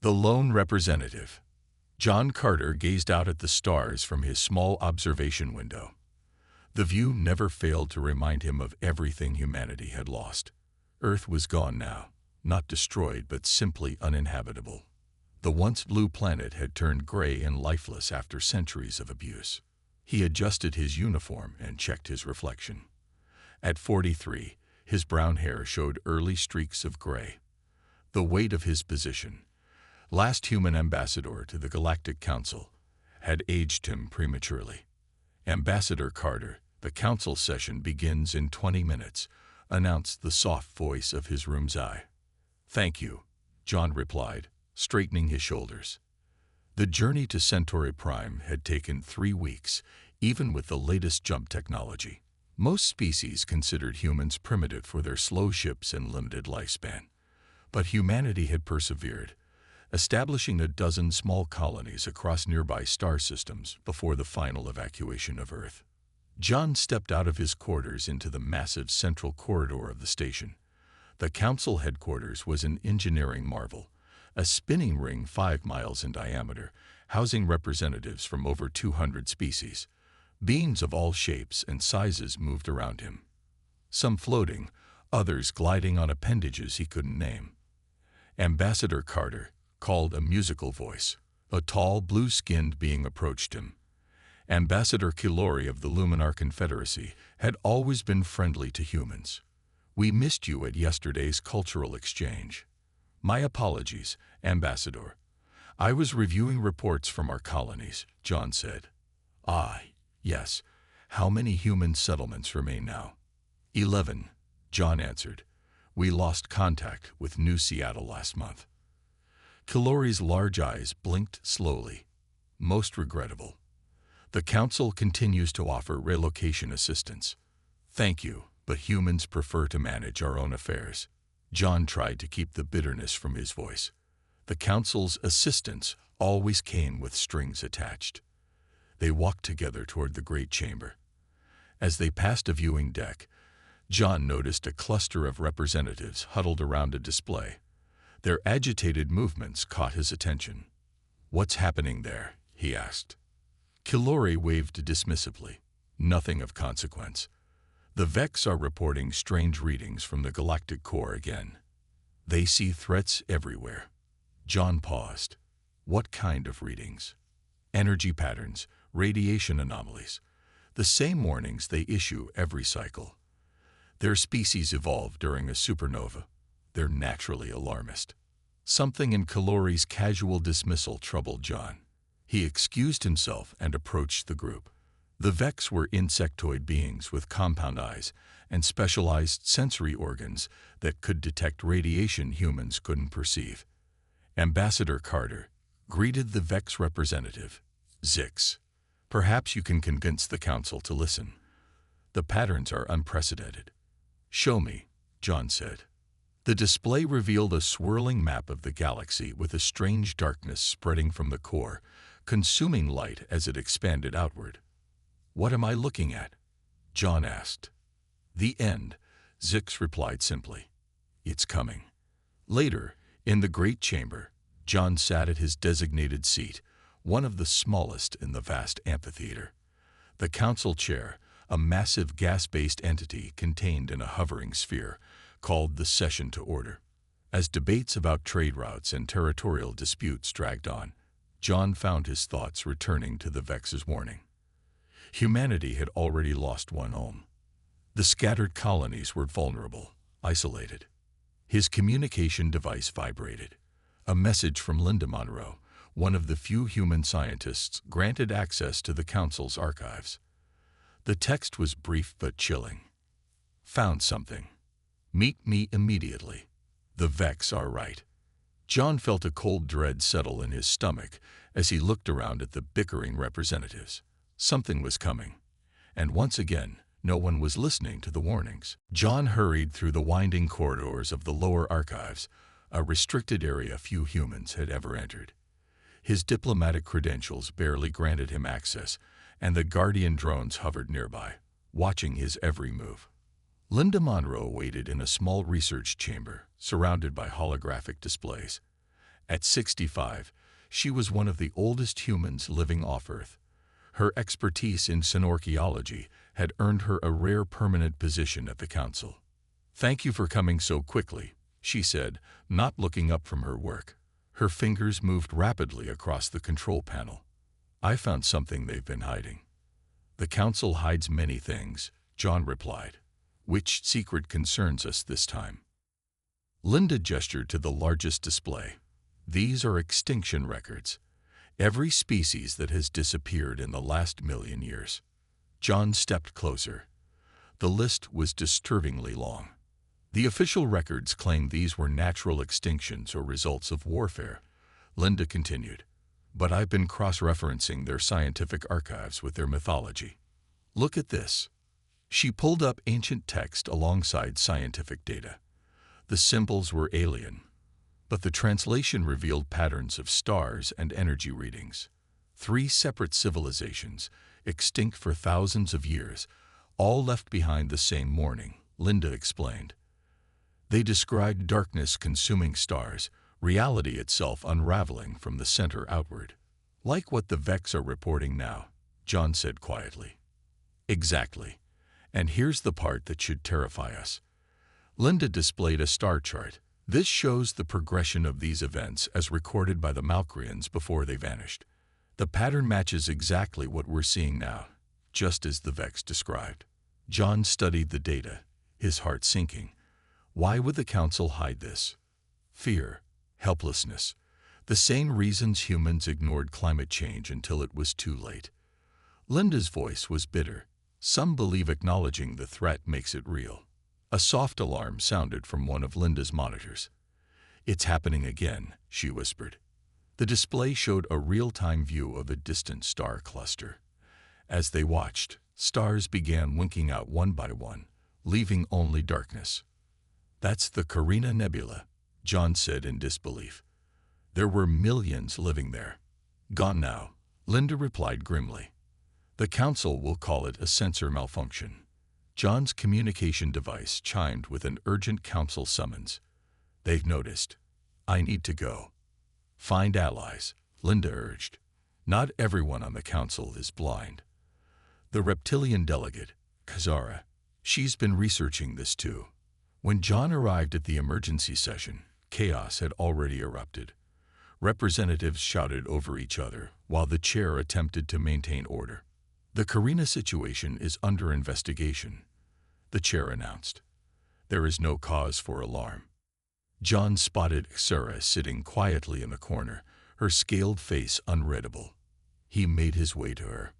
The lone representative. John Carter gazed out at the stars from his small observation window. The view never failed to remind him of everything humanity had lost. Earth was gone now, not destroyed but simply uninhabitable. The once blue planet had turned gray and lifeless after centuries of abuse. He adjusted his uniform and checked his reflection. At 43, his brown hair showed early streaks of gray. The weight of his position, last human ambassador to the Galactic Council, had aged him prematurely. "Ambassador Carter, the council session begins in 20 minutes, announced the soft voice of his room's eye. "Thank you," John replied, straightening his shoulders. The journey to Centauri Prime had taken 3 weeks, even with the latest jump technology. Most species considered humans primitive for their slow ships and limited lifespan. But humanity had persevered, establishing a dozen small colonies across nearby star systems before the final evacuation of Earth. John stepped out of his quarters into the massive central corridor of the station. The council headquarters was an engineering marvel, a spinning ring 5 miles in diameter, housing representatives from over 200 species. Beings of all shapes and sizes moved around him, some floating, others gliding on appendages he couldn't name. "Ambassador Carter," called a musical voice. A tall, blue-skinned being approached him. Ambassador Kilori of the Luminar Confederacy had always been friendly to humans. "We missed you at yesterday's cultural exchange." "My apologies, Ambassador. I was reviewing reports from our colonies," John said. "Ah, yes. How many human settlements remain now?" 11, John answered. "We lost contact with New Seattle last month." Kilori's large eyes blinked slowly. "Most regrettable. The Council continues to offer relocation assistance." "Thank you, but humans prefer to manage our own affairs." John tried to keep the bitterness from his voice. The Council's assistance always came with strings attached. They walked together toward the great chamber. As they passed a viewing deck, John noticed a cluster of representatives huddled around a display. Their agitated movements caught his attention. "What's happening there?" he asked. Kilori waved dismissively. "Nothing of consequence. The Vex are reporting strange readings from the Galactic Core again. They see threats everywhere." John paused. "What kind of readings?" "Energy patterns, radiation anomalies. The same warnings they issue every cycle. Their species evolved during a supernova. They're naturally alarmist." Something in Kilori's casual dismissal troubled John. He excused himself and approached the group. The Vex were insectoid beings with compound eyes and specialized sensory organs that could detect radiation humans couldn't perceive. "Ambassador Carter," greeted the Vex representative. "Zix. Perhaps you can convince the Council to listen. The patterns are unprecedented." "Show me," John said. The display revealed a swirling map of the galaxy with a strange darkness spreading from the core, consuming light as it expanded outward. "What am I looking at?" John asked. "The end," Zix replied simply. "It's coming." Later, in the great chamber, John sat at his designated seat, one of the smallest in the vast amphitheater. The council chair, a massive gas-based entity contained in a hovering sphere, called the session to order. As debates about trade routes and territorial disputes dragged on, John found his thoughts returning to the Vex's warning. Humanity had already lost one home. The scattered colonies were vulnerable, isolated. His communication device vibrated. A message from Linda Monroe, one of the few human scientists granted access to the Council's archives. The text was brief but chilling. "Found something. Meet me immediately. The Vex are right." John felt a cold dread settle in his stomach as he looked around at the bickering representatives. Something was coming. And once again, no one was listening to the warnings. John hurried through the winding corridors of the lower archives, a restricted area few humans had ever entered. His diplomatic credentials barely granted him access, and the Guardian drones hovered nearby, watching his every move. Linda Monroe waited in a small research chamber, surrounded by holographic displays. At 65, she was one of the oldest humans living off Earth. Her expertise in synorcheology had earned her a rare permanent position at the council. "Thank you for coming so quickly," she said, not looking up from her work. Her fingers moved rapidly across the control panel. "I found something they've been hiding." "The council hides many things," John replied. "Which secret concerns us this time?" Linda gestured to the largest display. "These are extinction records. Every species that has disappeared in the last 1,000,000 years." John stepped closer. The list was disturbingly long. The official records claimed these were natural extinctions or results of warfare. Linda continued, "But I've been cross-referencing their scientific archives with their mythology. Look at this." She pulled up ancient text alongside scientific data. The symbols were alien, but the translation revealed patterns of stars and energy readings. 3 separate civilizations, extinct for thousands of years, all left behind the same morning, Linda explained. They described darkness consuming stars, reality itself unraveling from the center outward. "Like what the Vex are reporting now," John said quietly. "Exactly. And here's the part that should terrify us." Linda displayed a star chart. "This shows the progression of these events as recorded by the Malcrians before they vanished. The pattern matches exactly what we're seeing now, just as the Vex described." John studied the data, his heart sinking. Why would the council hide this? Fear, helplessness, the same reasons humans ignored climate change until it was too late. Linda's voice was bitter. "Some believe acknowledging the threat makes it real." A soft alarm sounded from one of Linda's monitors. "It's happening again," she whispered. The display showed a real-time view of a distant star cluster. As they watched, stars began winking out one by one, leaving only darkness. "That's the Carina Nebula," John said in disbelief. "There were millions living there." "Gone now," Linda replied grimly. "The council will call it a sensor malfunction." John's communication device chimed with an urgent council summons. "They've noticed. I need to go." "Find allies," Linda urged. "Not everyone on the council is blind." The reptilian delegate, Kazara, she's been researching this too. When John arrived at the emergency session, chaos had already erupted. Representatives shouted over each other while the chair attempted to maintain order. "The Carina situation is under investigation," the chair announced. "There is no cause for alarm." John spotted Sarah sitting quietly in the corner, her scaled face unreadable. He made his way to her.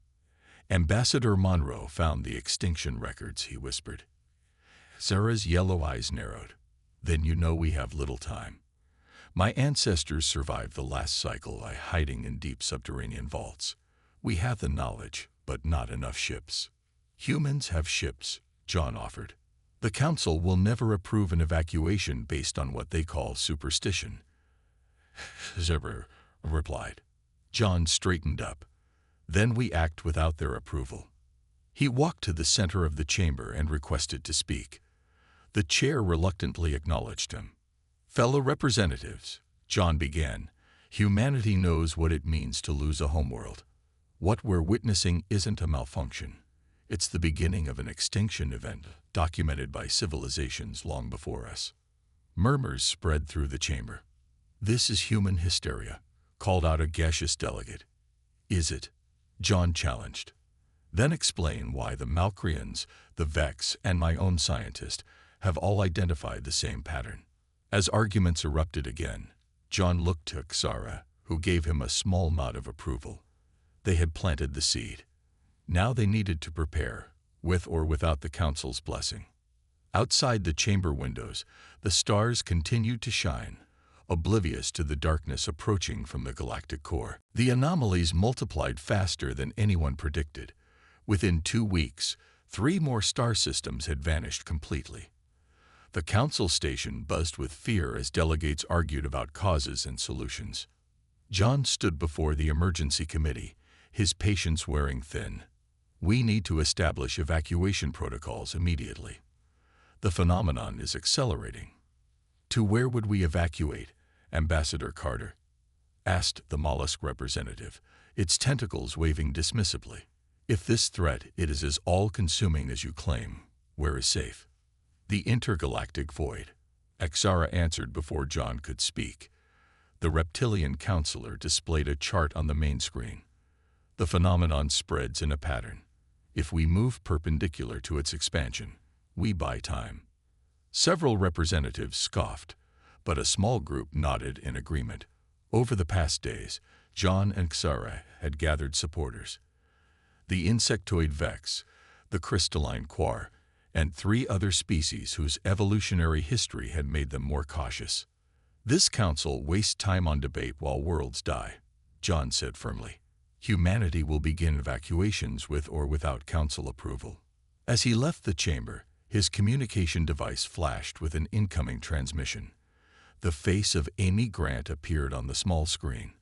"Ambassador Monroe found the extinction records," he whispered. Sarah's yellow eyes narrowed. "Then you know we have little time. My ancestors survived the last cycle by hiding in deep subterranean vaults. We have the knowledge, but not enough ships." "Humans have ships," John offered. "The council will never approve an evacuation based on what they call superstition," Zerber replied. John straightened up. "Then we act without their approval." He walked to the center of the chamber and requested to speak. The chair reluctantly acknowledged him. "Fellow representatives," John began, "humanity knows what it means to lose a homeworld. What we're witnessing isn't a malfunction. It's the beginning of an extinction event documented by civilizations long before us." Murmurs spread through the chamber. "This is human hysteria," called out a gaseous delegate. "Is it?" John challenged. "Then explain why the Malcrians, the Vex, and my own scientist have all identified the same pattern." As arguments erupted again, John looked to Xara, who gave him a small nod of approval. They had planted the seed. Now they needed to prepare, with or without the council's blessing. Outside the chamber windows, the stars continued to shine, oblivious to the darkness approaching from the galactic core. The anomalies multiplied faster than anyone predicted. Within 2 weeks, 3 more star systems had vanished completely. The council station buzzed with fear as delegates argued about causes and solutions. John stood before the emergency committee, his patience wearing thin. "We need to establish evacuation protocols immediately. The phenomenon is accelerating." "To where would we evacuate, Ambassador Carter?" asked the mollusk representative, its tentacles waving dismissively. If this threat is as all-consuming as you claim, where is safe? The intergalactic void, Axara answered before John could speak. The reptilian counselor displayed a chart on the main screen. The phenomenon spreads in a pattern. If we move perpendicular to its expansion, we buy time. Several representatives scoffed, but a small group nodded in agreement. Over the past days, John and Axara had gathered supporters. The insectoid Vex, the crystalline Quar, and 3 other species whose evolutionary history had made them more cautious. This council wastes time on debate while worlds die, John said firmly. Humanity will begin evacuations with or without council approval. As he left the chamber, his communication device flashed with an incoming transmission. The face of Amy Grant appeared on the small screen.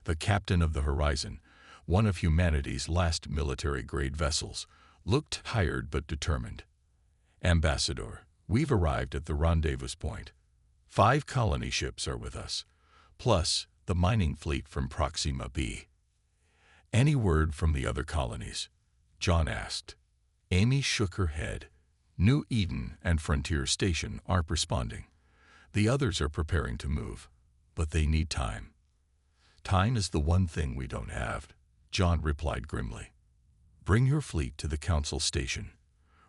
The captain of the Horizon, one of humanity's last military-grade vessels, looked tired but determined. Ambassador, we've arrived at the rendezvous point. 5 colony ships are with us, plus the mining fleet from Proxima B. Any word from the other colonies? John asked. Amy shook her head. New Eden and Frontier Station aren't responding. The others are preparing to move, but they need time. Time is the one thing we don't have, John replied grimly. Bring your fleet to the council station.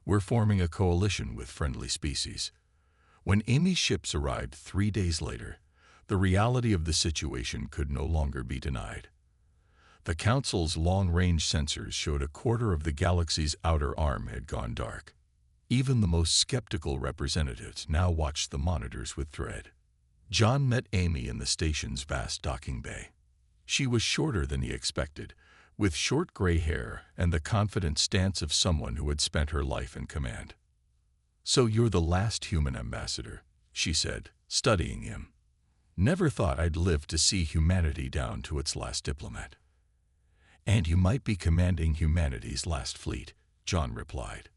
We're forming a coalition with friendly species. When Amy's ships arrived 3 days later, the reality of the situation could no longer be denied. The Council's long-range sensors showed a quarter of the galaxy's outer arm had gone dark. Even the most skeptical representatives now watched the monitors with dread. John met Amy in the station's vast docking bay. She was shorter than he expected, with short gray hair and the confident stance of someone who had spent her life in command. So you're the last human ambassador, she said, studying him. Never thought I'd live to see humanity down to its last diplomat. And you might be commanding humanity's last fleet, John replied.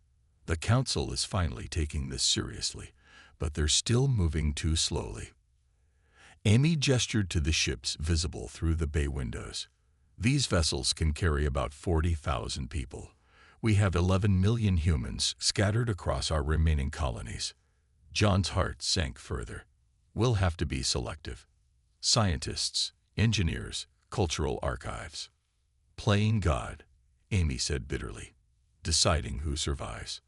The Council is finally taking this seriously, but they're still moving too slowly. Amy gestured to the ships visible through the bay windows. These vessels can carry about 40,000 people. We have 11 million humans scattered across our remaining colonies. John's heart sank further. We'll have to be selective. Scientists, engineers, cultural archives. Playing God, Amy said bitterly, deciding who survives.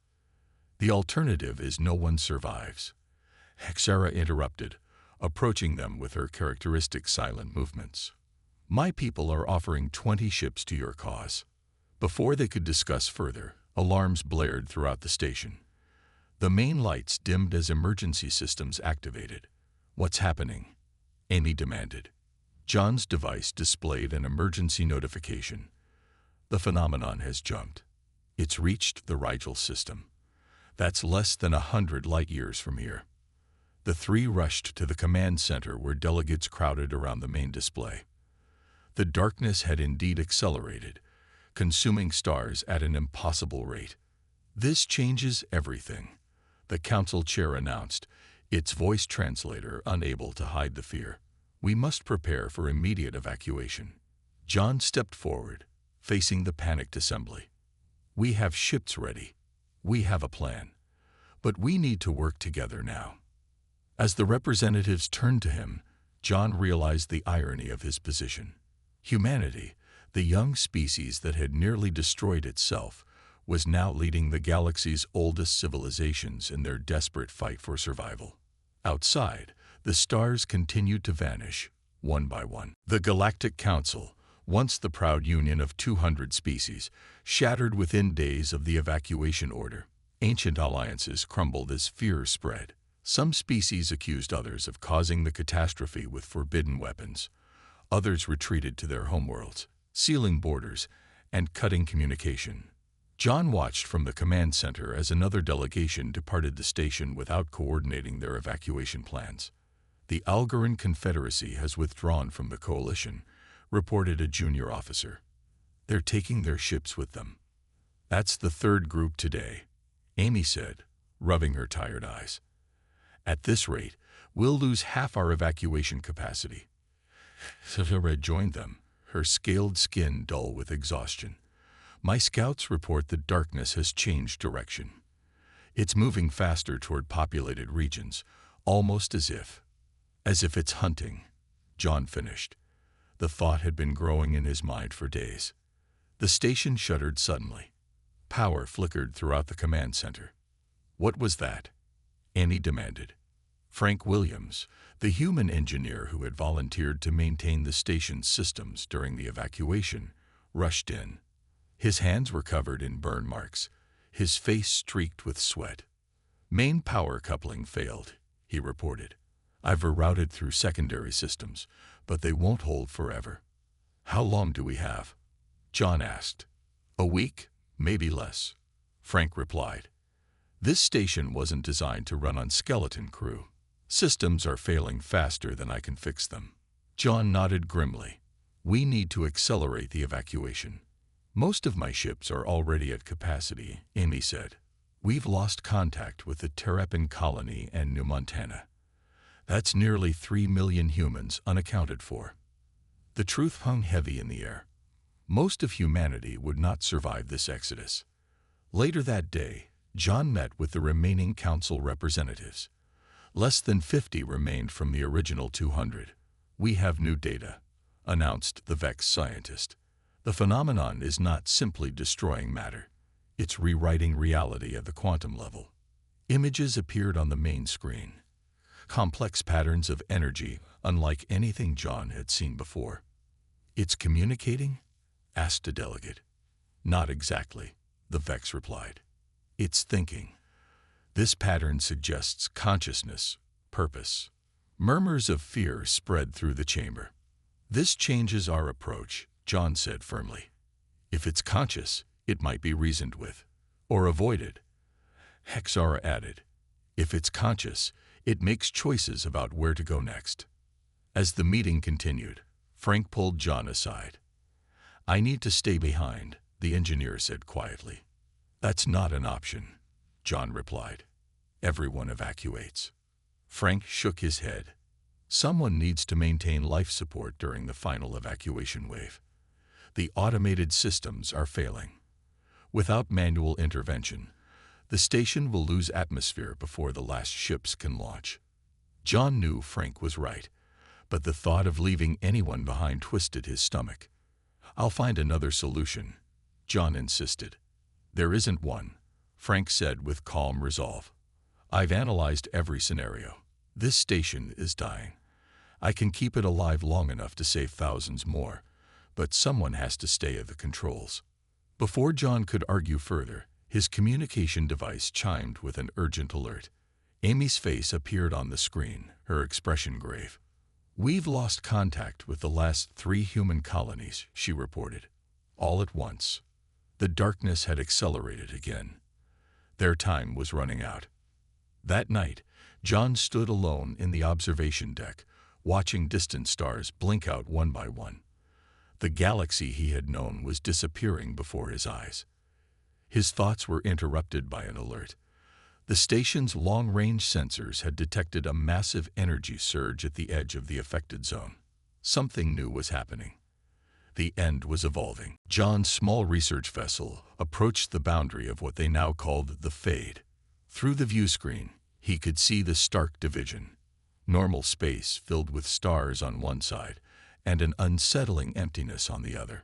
The alternative is no one survives. Axara interrupted, approaching them with her characteristic silent movements. My people are offering 20 ships to your cause. Before they could discuss further, alarms blared throughout the station. The main lights dimmed as emergency systems activated. What's happening? Amy demanded. John's device displayed an emergency notification. The phenomenon has jumped. It's reached the Rigel system. That's less than 100 light-years from here. The 3 rushed to the command center where delegates crowded around the main display. The darkness had indeed accelerated, consuming stars at an impossible rate. This changes everything, the council chair announced, its voice translator unable to hide the fear. We must prepare for immediate evacuation. John stepped forward, facing the panicked assembly. We have ships ready. We have a plan. But we need to work together now. As the representatives turned to him, John realized the irony of his position. Humanity, the young species that had nearly destroyed itself, was now leading the galaxy's oldest civilizations in their desperate fight for survival. Outside, the stars continued to vanish, one by one. The Galactic Council, once the proud union of 200 species, shattered within days of the evacuation order. Ancient alliances crumbled as fear spread. Some species accused others of causing the catastrophe with forbidden weapons. Others retreated to their homeworlds, sealing borders and cutting communication. John watched from the command center as another delegation departed the station without coordinating their evacuation plans. The Algoran Confederacy has withdrawn from the coalition, reported a junior officer. They're taking their ships with them. That's the 3rd group today, Amy said, rubbing her tired eyes. At this rate, we'll lose half our evacuation capacity. HFY joined them, her scaled skin dull with exhaustion. My scouts report the darkness has changed direction. It's moving faster toward populated regions, almost as if it's hunting. John finished. The thought had been growing in his mind for days. The station shuddered suddenly. Power flickered throughout the command center. What was that? Annie demanded. Frank Williams, the human engineer who had volunteered to maintain the station's systems during the evacuation, rushed in. His hands were covered in burn marks, his face streaked with sweat. Main power coupling failed, he reported. I've rerouted through secondary systems, but they won't hold forever. How long do we have? John asked. A week, maybe less, Frank replied. This station wasn't designed to run on skeleton crew. Systems are failing faster than I can fix them. John nodded grimly. We need to accelerate the evacuation. Most of my ships are already at capacity, Amy said. We've lost contact with the Terrapin colony and New Montana. That's nearly 3 million humans unaccounted for. The truth hung heavy in the air. Most of humanity would not survive this exodus. Later that day, John met with the remaining council representatives. Less than 50 remained from the original 200. We have new data, announced the vexed scientist. The phenomenon is not simply destroying matter. It's rewriting reality at the quantum level. Images appeared on the main screen. Complex patterns of energy unlike anything John had seen before. It's communicating? Asked a delegate. Not exactly, the Vex replied. It's thinking. This pattern suggests consciousness, purpose. Murmurs of fear spread through the chamber. This changes our approach, John said firmly. If it's conscious, it might be reasoned with, or avoided. Hexara added, if it's conscious, it makes choices about where to go next. As the meeting continued, Frank pulled John aside. I need to stay behind, the engineer said quietly. That's not an option, John replied. Everyone evacuates. Frank shook his head. Someone needs to maintain life support during the final evacuation wave. The automated systems are failing. Without manual intervention, the station will lose atmosphere before the last ships can launch. John knew Frank was right, but the thought of leaving anyone behind twisted his stomach. I'll find another solution, John insisted. There isn't one, Frank said with calm resolve. I've analyzed every scenario. This station is dying. I can keep it alive long enough to save thousands more, but someone has to stay at the controls. Before John could argue further, his communication device chimed with an urgent alert. Amy's face appeared on the screen, her expression grave. We've lost contact with the last 3 human colonies, she reported. All at once. The darkness had accelerated again. Their time was running out. That night, John stood alone in the observation deck, watching distant stars blink out one by one. The galaxy he had known was disappearing before his eyes. His thoughts were interrupted by an alert. The station's long-range sensors had detected a massive energy surge at the edge of the affected zone. Something new was happening. The end was evolving. John's small research vessel approached the boundary of what they now called the Fade. Through the view screen, he could see the stark division. Normal space filled with stars on one side and an unsettling emptiness on the other.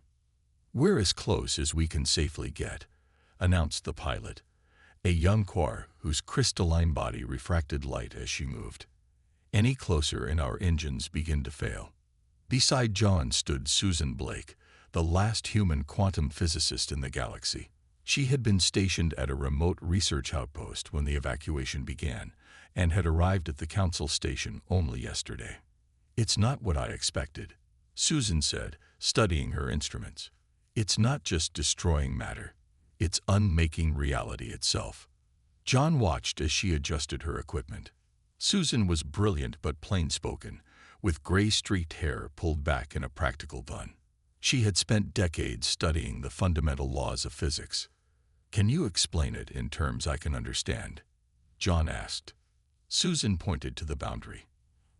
We're as close as we can safely get, announced the pilot, a young Quar whose crystalline body refracted light as she moved. Any closer and our engines begin to fail. Beside John stood Susan Blake, the last human quantum physicist in the galaxy. She had been stationed at a remote research outpost when the evacuation began and had arrived at the council station only yesterday. It's not what I expected, Susan said, studying her instruments. It's not just destroying matter. It's unmaking reality itself. John watched as she adjusted her equipment. Susan was brilliant but plain-spoken, with gray-streaked hair pulled back in a practical bun. She had spent decades studying the fundamental laws of physics. Can you explain it in terms I can understand? John asked. Susan pointed to the boundary.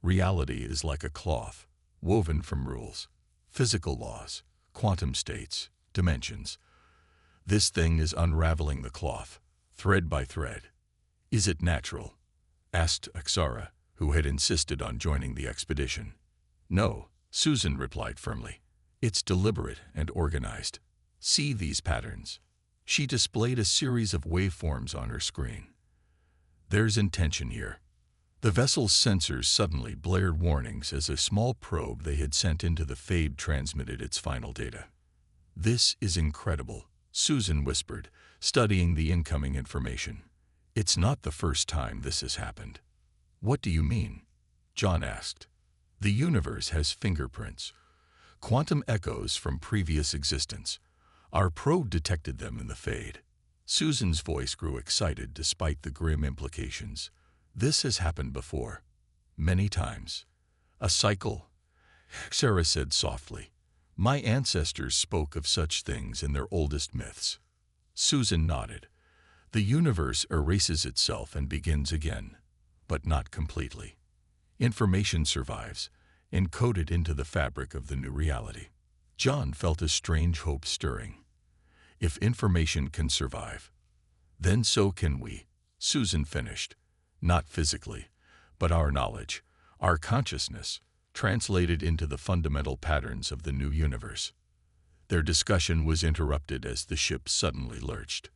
Reality is like a cloth. woven from rules, physical laws, quantum states, dimensions. This thing is unraveling the cloth, thread by thread. Is it natural? Asked Axara, who had insisted on joining the expedition. No, Susan replied firmly. It's deliberate and organized. See these patterns. She displayed a series of waveforms on her screen. There's intention here. The vessel's sensors suddenly blared warnings as a small probe they had sent into the Fade transmitted its final data. This is incredible, Susan whispered, studying the incoming information. It's not the first time this has happened. What do you mean? John asked. The universe has fingerprints, quantum echoes from previous existence. Our probe detected them in the Fade. Susan's voice grew excited despite the grim implications. This has happened before. Many times. A cycle, Sarah said softly. My ancestors spoke of such things in their oldest myths. Susan nodded. The universe erases itself and begins again, but not completely. Information survives, encoded into the fabric of the new reality. John felt a strange hope stirring. If information can survive, then so can we, Susan finished. Not physically, but our knowledge, our consciousness, translated into the fundamental patterns of the new universe. Their discussion was interrupted as the ship suddenly lurched.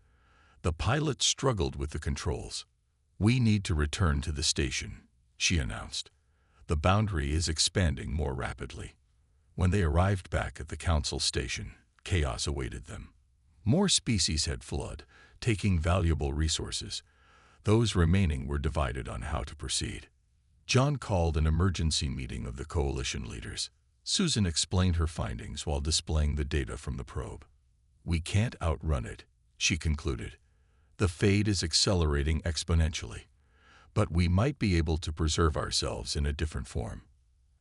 The pilot struggled with the controls. We need to return to the station, she announced. The boundary is expanding more rapidly. When they arrived back at the council station, chaos awaited them. More species had fled, taking valuable resources. Those remaining were divided on how to proceed. John called an emergency meeting of the coalition leaders. Susan explained her findings while displaying the data from the probe. We can't outrun it, she concluded. The Fade is accelerating exponentially, but we might be able to preserve ourselves in a different form.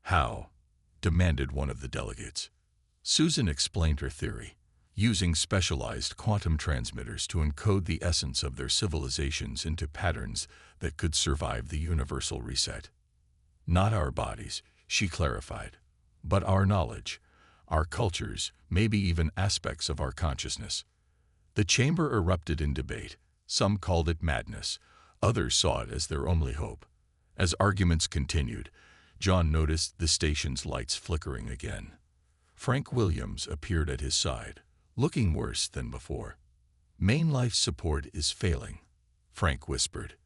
How? Demanded one of the delegates. Susan explained her theory, using specialized quantum transmitters to encode the essence of their civilizations into patterns that could survive the universal reset. Not our bodies, she clarified, but our knowledge, our cultures, maybe even aspects of our consciousness. The chamber erupted in debate. Some called it madness, others saw it as their only hope. As arguments continued, John noticed the station's lights flickering again. Frank Williams appeared at his side, looking worse than before. Main life support is failing, Frank whispered.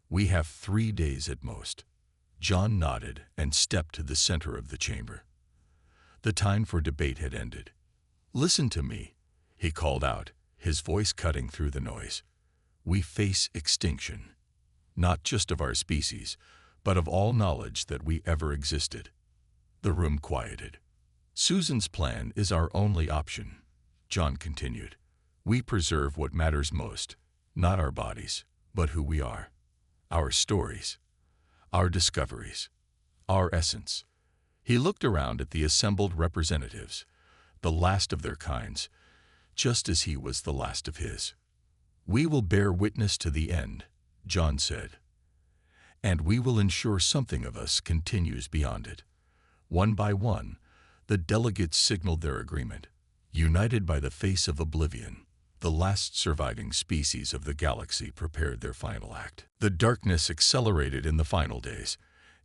We have 3 days at most. John nodded and stepped to the center of the chamber. The time for debate had ended. Listen to me, he called out, his voice cutting through the noise. We face extinction, not just of our species, but of all knowledge that we ever existed. The room quieted. Susan's plan is our only option, John continued. We preserve what matters most, not our bodies, but who we are. Our stories, our discoveries, our essence. He looked around at the assembled representatives, the last of their kinds, just as he was the last of his. We will bear witness to the end, John said, and we will ensure something of us continues beyond it. One by one, the delegates signaled their agreement. United by the face of oblivion, the last surviving species of the galaxy prepared their final act. The darkness accelerated in the final days.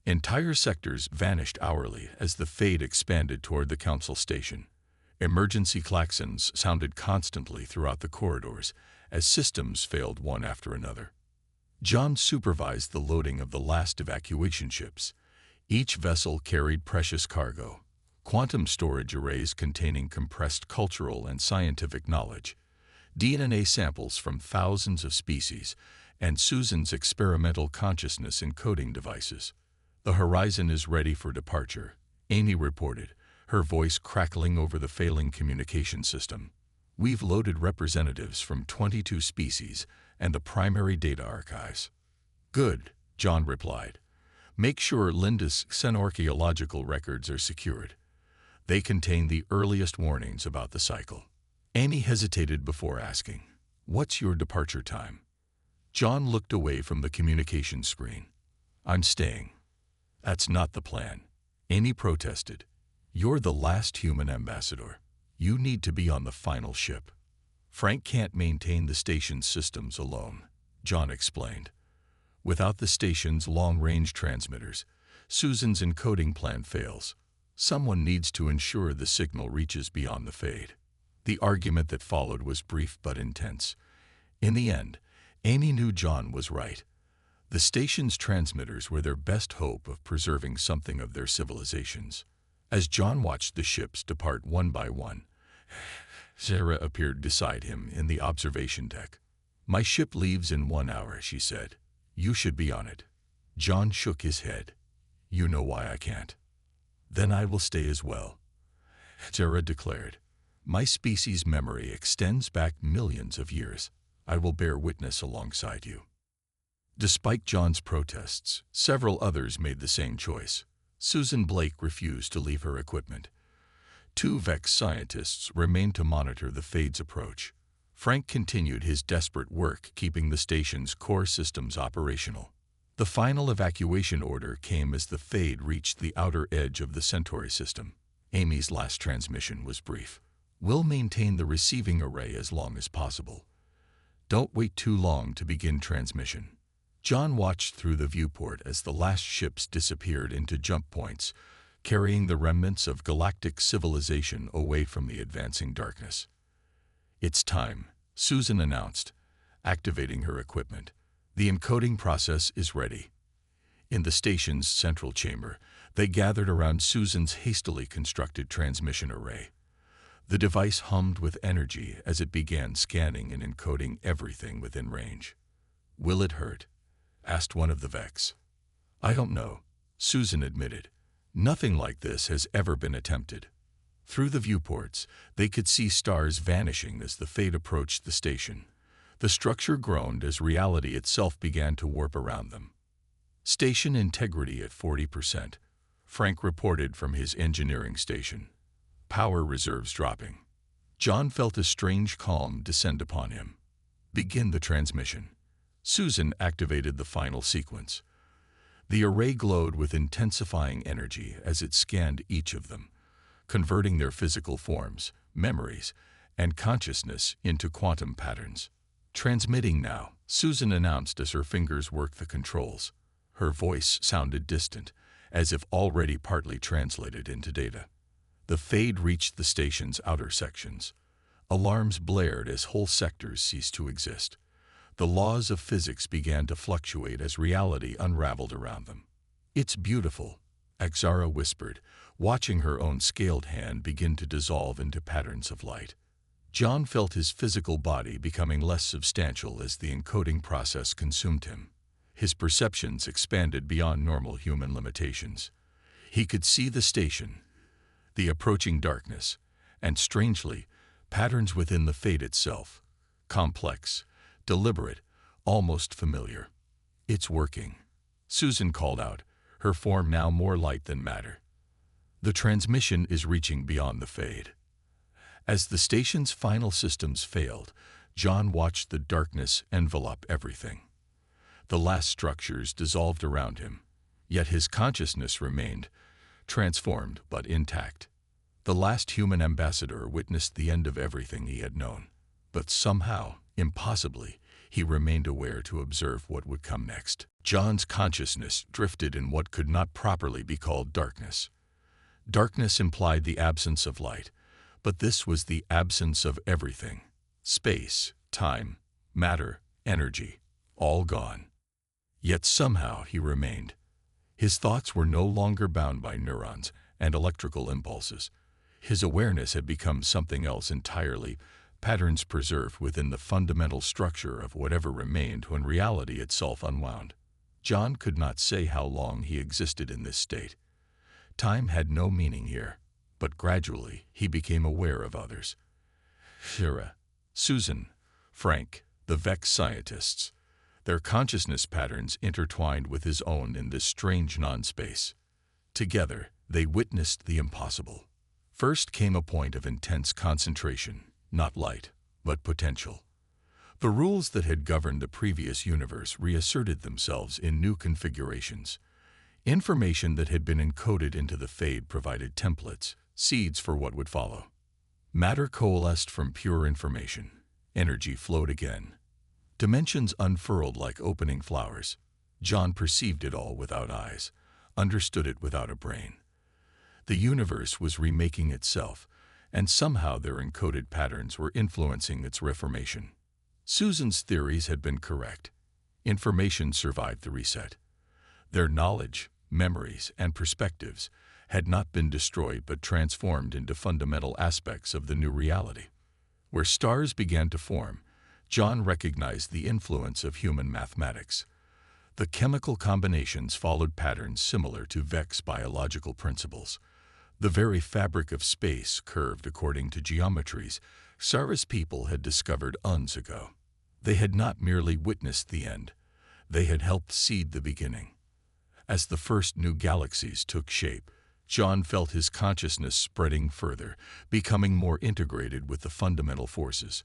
Entire sectors vanished hourly as the Fade expanded toward the council station. Emergency klaxons sounded constantly throughout the corridors as systems failed one after another. John supervised the loading of the last evacuation ships. Each vessel carried precious cargo, quantum storage arrays containing compressed cultural and scientific knowledge, DNA samples from thousands of species, and Susan's experimental consciousness encoding devices. The horizon is ready for departure, Amy reported, her voice crackling over the failing communication system. We've loaded representatives from 22 species and the primary data archives. Good, John replied. Make sure Linda's xenorchaeological records are secured. They contain the earliest warnings about the cycle. Amy hesitated before asking, What's your departure time? John looked away from the communication screen. I'm staying. That's not the plan. Amy protested. You're the last human ambassador. You need to be on the final ship. Frank can't maintain the station's systems alone, John explained. Without the station's long-range transmitters, Susan's encoding plan fails. Someone needs to ensure the signal reaches beyond the fade. The argument that followed was brief but intense. In the end, Amy knew John was right. The station's transmitters were their best hope of preserving something of their civilizations. As John watched the ships depart one by one, Sarah appeared beside him in the observation deck. "My ship leaves in 1 hour," she said. "You should be on it." John shook his head. "You know why I can't." "Then I will stay as well," Sarah declared. "My species' memory extends back millions of years. I will bear witness alongside you." Despite John's protests, several others made the same choice. Susan Blake refused to leave her equipment. 2 Vex scientists remained to monitor the fade's approach. Frank continued his desperate work keeping the station's core systems operational. The final evacuation order came as the fade reached the outer edge of the Centauri system. Amy's last transmission was brief. "We'll maintain the receiving array as long as possible. Don't wait too long to begin transmission." John watched through the viewport as the last ships disappeared into jump points, carrying the remnants of galactic civilization away from the advancing darkness. "It's time," Susan announced, activating her equipment. "The encoding process is ready." In the station's central chamber, they gathered around Susan's hastily constructed transmission array. The device hummed with energy as it began scanning and encoding everything within range. "Will it hurt?" asked one of the Vex. "I don't know," Susan admitted. "Nothing like this has ever been attempted." Through the viewports, they could see stars vanishing as the fade approached the station. The structure groaned as reality itself began to warp around them. "Station integrity at 40%, Frank reported from his engineering station. "Power reserves dropping." John felt a strange calm descend upon him. "Begin the transmission." Susan activated the final sequence. The array glowed with intensifying energy as it scanned each of them, converting their physical forms, memories, and consciousness into quantum patterns. "Transmitting now," Susan announced as her fingers worked the controls. Her voice sounded distant, as if already partly translated into data. The fade reached the station's outer sections. Alarms blared as whole sectors ceased to exist. The laws of physics began to fluctuate as reality unraveled around them. "It's beautiful," Axara whispered, watching her own scaled hand begin to dissolve into patterns of light. John felt his physical body becoming less substantial as the encoding process consumed him. His perceptions expanded beyond normal human limitations. He could see the station, the approaching darkness, and strangely, patterns within the fade itself. Complex, deliberate, almost familiar. "It's working," Susan called out, her form now more light than matter. "The transmission is reaching beyond the fade." As the station's final systems failed, John watched the darkness envelop everything. The last structures dissolved around him, yet his consciousness remained, transformed but intact. The last human ambassador witnessed the end of everything he had known, but somehow, impossibly, he remained aware to observe what would come next. John's consciousness drifted in what could not properly be called darkness. Darkness implied the absence of light, but this was the absence of everything. Space, time, matter, energy, all gone. Yet somehow he remained. His thoughts were no longer bound by neurons and electrical impulses. His awareness had become something else entirely, patterns preserved within the fundamental structure of whatever remained when reality itself unwound. John could not say how long he existed in this state. Time had no meaning here, but gradually he became aware of others. Shira, Susan, Frank, the Vex scientists. Their consciousness patterns intertwined with his own in this strange non-space. Together, they witnessed the impossible. First came a point of intense concentration, not light, but potential. The rules that had governed the previous universe reasserted themselves in new configurations. Information that had been encoded into the fade provided templates, seeds for what would follow. Matter coalesced from pure information. Energy flowed again. Dimensions unfurled like opening flowers. John perceived it all without eyes, understood it without a brain. The universe was remaking itself, and somehow their encoded patterns were influencing its reformation. Susan's theories had been correct. Information survived the reset. Their knowledge, memories, and perspectives had not been destroyed but transformed into fundamental aspects of the new reality. Where stars began to form, John recognized the influence of human mathematics. The chemical combinations followed patterns similar to Vex biological principles. The very fabric of space curved according to geometries Sarah's people had discovered eons ago. They had not merely witnessed the end, they had helped seed the beginning. As the first new galaxies took shape, John felt his consciousness spreading further, becoming more integrated with the fundamental forces.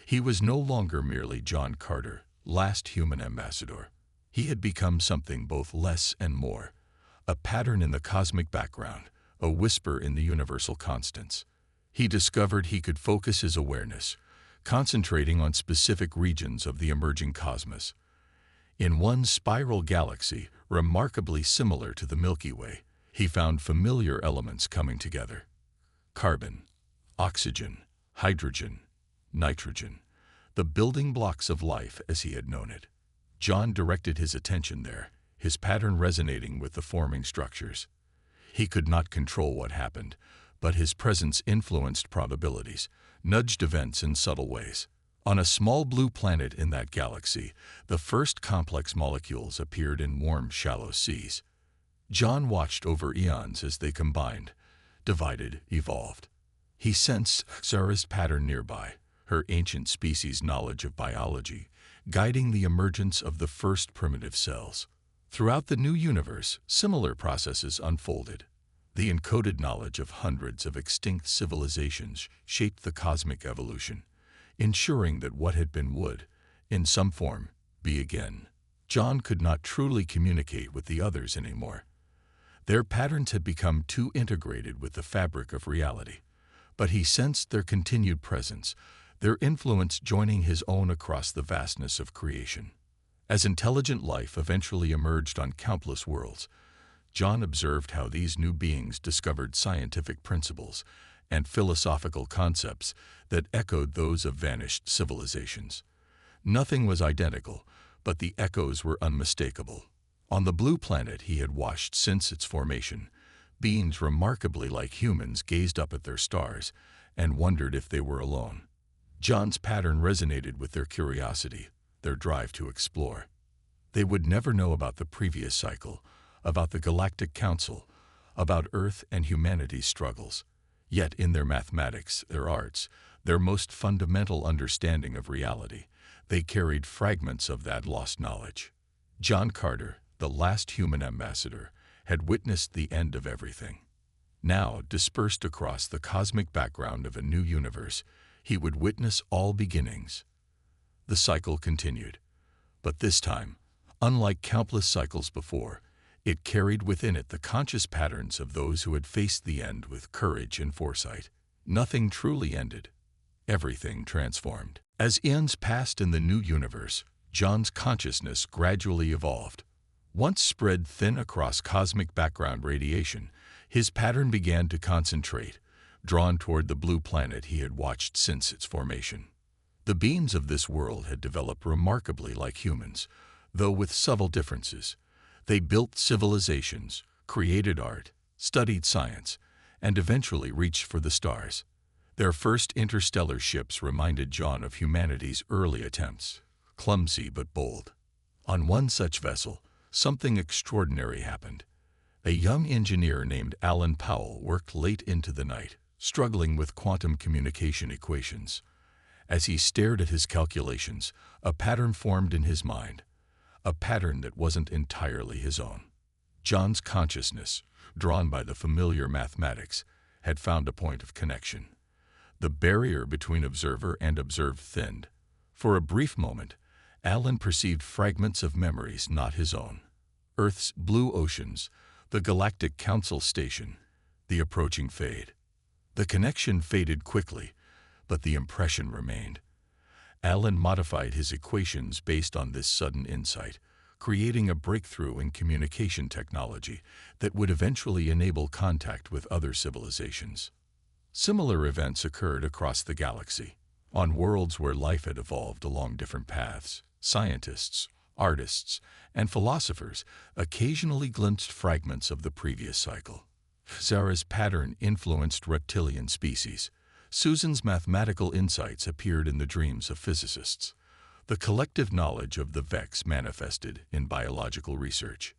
He was no longer merely John Carter, last human ambassador. He had become something both less and more, a pattern in the cosmic background, a whisper in the universal constants. He discovered he could focus his awareness, concentrating on specific regions of the emerging cosmos. In one spiral galaxy, remarkably similar to the Milky Way, he found familiar elements coming together. Carbon, oxygen, hydrogen, nitrogen, the building blocks of life as he had known it. John directed his attention there, his pattern resonating with the forming structures. He could not control what happened, but his presence influenced probabilities, nudged events in subtle ways. On a small blue planet in that galaxy, the first complex molecules appeared in warm, shallow seas. John watched over eons as they combined, divided, evolved. He sensed Sarah's pattern nearby, her ancient species knowledge of biology, guiding the emergence of the first primitive cells. Throughout the new universe, similar processes unfolded. The encoded knowledge of hundreds of extinct civilizations shaped the cosmic evolution, ensuring that what had been would, in some form, be again. John could not truly communicate with the others anymore. Their patterns had become too integrated with the fabric of reality, but he sensed their continued presence, their influence joining his own across the vastness of creation. As intelligent life eventually emerged on countless worlds, John observed how these new beings discovered scientific principles and philosophical concepts that echoed those of vanished civilizations. Nothing was identical, but the echoes were unmistakable. On the blue planet he had watched since its formation, beings remarkably like humans gazed up at their stars and wondered if they were alone. John's pattern resonated with their curiosity, their drive to explore. They would never know about the previous cycle, about the Galactic Council, about Earth and humanity's struggles. Yet in their mathematics, their arts, their most fundamental understanding of reality, they carried fragments of that lost knowledge. John Carter, the last human ambassador, had witnessed the end of everything. Now, dispersed across the cosmic background of a new universe, he would witness all beginnings. The cycle continued, but this time, unlike countless cycles before, it carried within it the conscious patterns of those who had faced the end with courage and foresight. Nothing truly ended. Everything transformed. As eons passed in the new universe, John's consciousness gradually evolved. Once spread thin across cosmic background radiation, his pattern began to concentrate, drawn toward the blue planet he had watched since its formation. The beings of this world had developed remarkably like humans, though with subtle differences. They built civilizations, created art, studied science, and eventually reached for the stars. Their first interstellar ships reminded John of humanity's early attempts, clumsy but bold. On one such vessel, something extraordinary happened. A young engineer named Alan Powell worked late into the night, struggling with quantum communication equations. As he stared at his calculations, a pattern formed in his mind, a pattern that wasn't entirely his own. John's consciousness, drawn by the familiar mathematics, had found a point of connection. The barrier between observer and observed thinned. For a brief moment, Alan perceived fragments of memories not his own. Earth's blue oceans, the Galactic Council station, the approaching fade. The connection faded quickly, but the impression remained. Alan modified his equations based on this sudden insight, creating a breakthrough in communication technology that would eventually enable contact with other civilizations. Similar events occurred across the galaxy. On worlds where life had evolved along different paths, scientists, artists, and philosophers occasionally glimpsed fragments of the previous cycle. Zara's pattern influenced reptilian species. Susan's mathematical insights appeared in the dreams of physicists. The collective knowledge of the Vex manifested in biological research.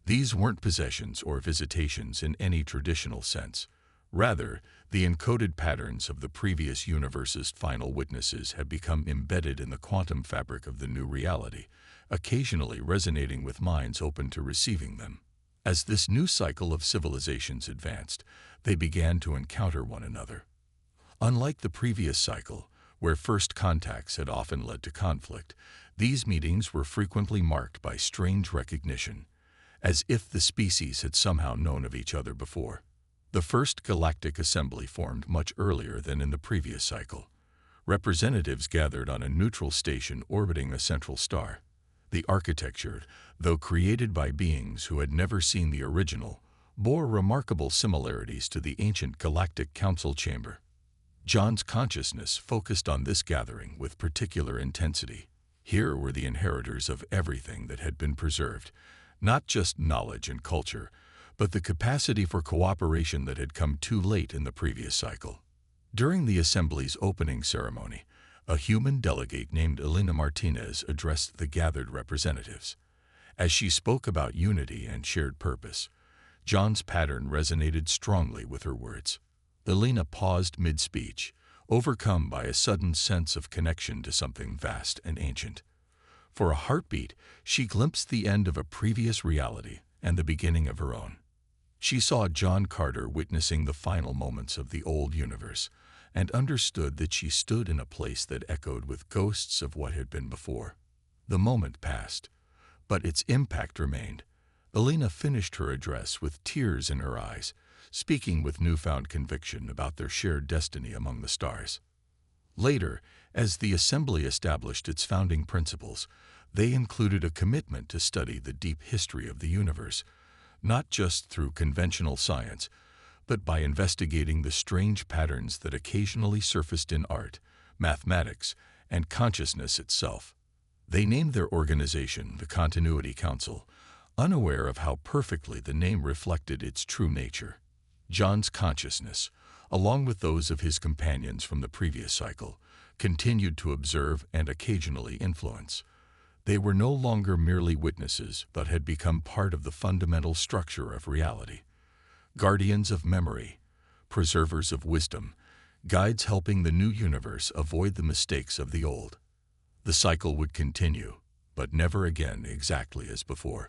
These weren't possessions or visitations in any traditional sense. Rather, the encoded patterns of the previous universe's final witnesses had become embedded in the quantum fabric of the new reality, occasionally resonating with minds open to receiving them. As this new cycle of civilizations advanced, they began to encounter one another. Unlike the previous cycle, where first contacts had often led to conflict, these meetings were frequently marked by strange recognition, as if the species had somehow known of each other before. The first galactic assembly formed much earlier than in the previous cycle. Representatives gathered on a neutral station orbiting a central star. The architecture, though created by beings who had never seen the original, bore remarkable similarities to the ancient Galactic Council chamber. John's consciousness focused on this gathering with particular intensity. Here were the inheritors of everything that had been preserved, not just knowledge and culture, but the capacity for cooperation that had come too late in the previous cycle. During the assembly's opening ceremony, a human delegate named Elena Martinez addressed the gathered representatives. As she spoke about unity and shared purpose, John's pattern resonated strongly with her words. Elena paused mid-speech, overcome by a sudden sense of connection to something vast and ancient. For a heartbeat, she glimpsed the end of a previous reality and the beginning of her own. She saw John Carter witnessing the final moments of the old universe and understood that she stood in a place that echoed with ghosts of what had been before. The moment passed, but its impact remained. Elena finished her address with tears in her eyes, speaking with newfound conviction about their shared destiny among the stars. Later, as the assembly established its founding principles, they included a commitment to study the deep history of the universe, not just through conventional science, but by investigating the strange patterns that occasionally surfaced in art, mathematics, and consciousness itself. They named their organization the Continuity Council, unaware of how perfectly the name reflected its true nature. John's consciousness, along with those of his companions from the previous cycle, continued to observe and occasionally influence. They were no longer merely witnesses, but had become part of the fundamental structure of reality. Guardians of memory, preservers of wisdom, guides helping the new universe avoid the mistakes of the old. The cycle would continue, but never again exactly as before.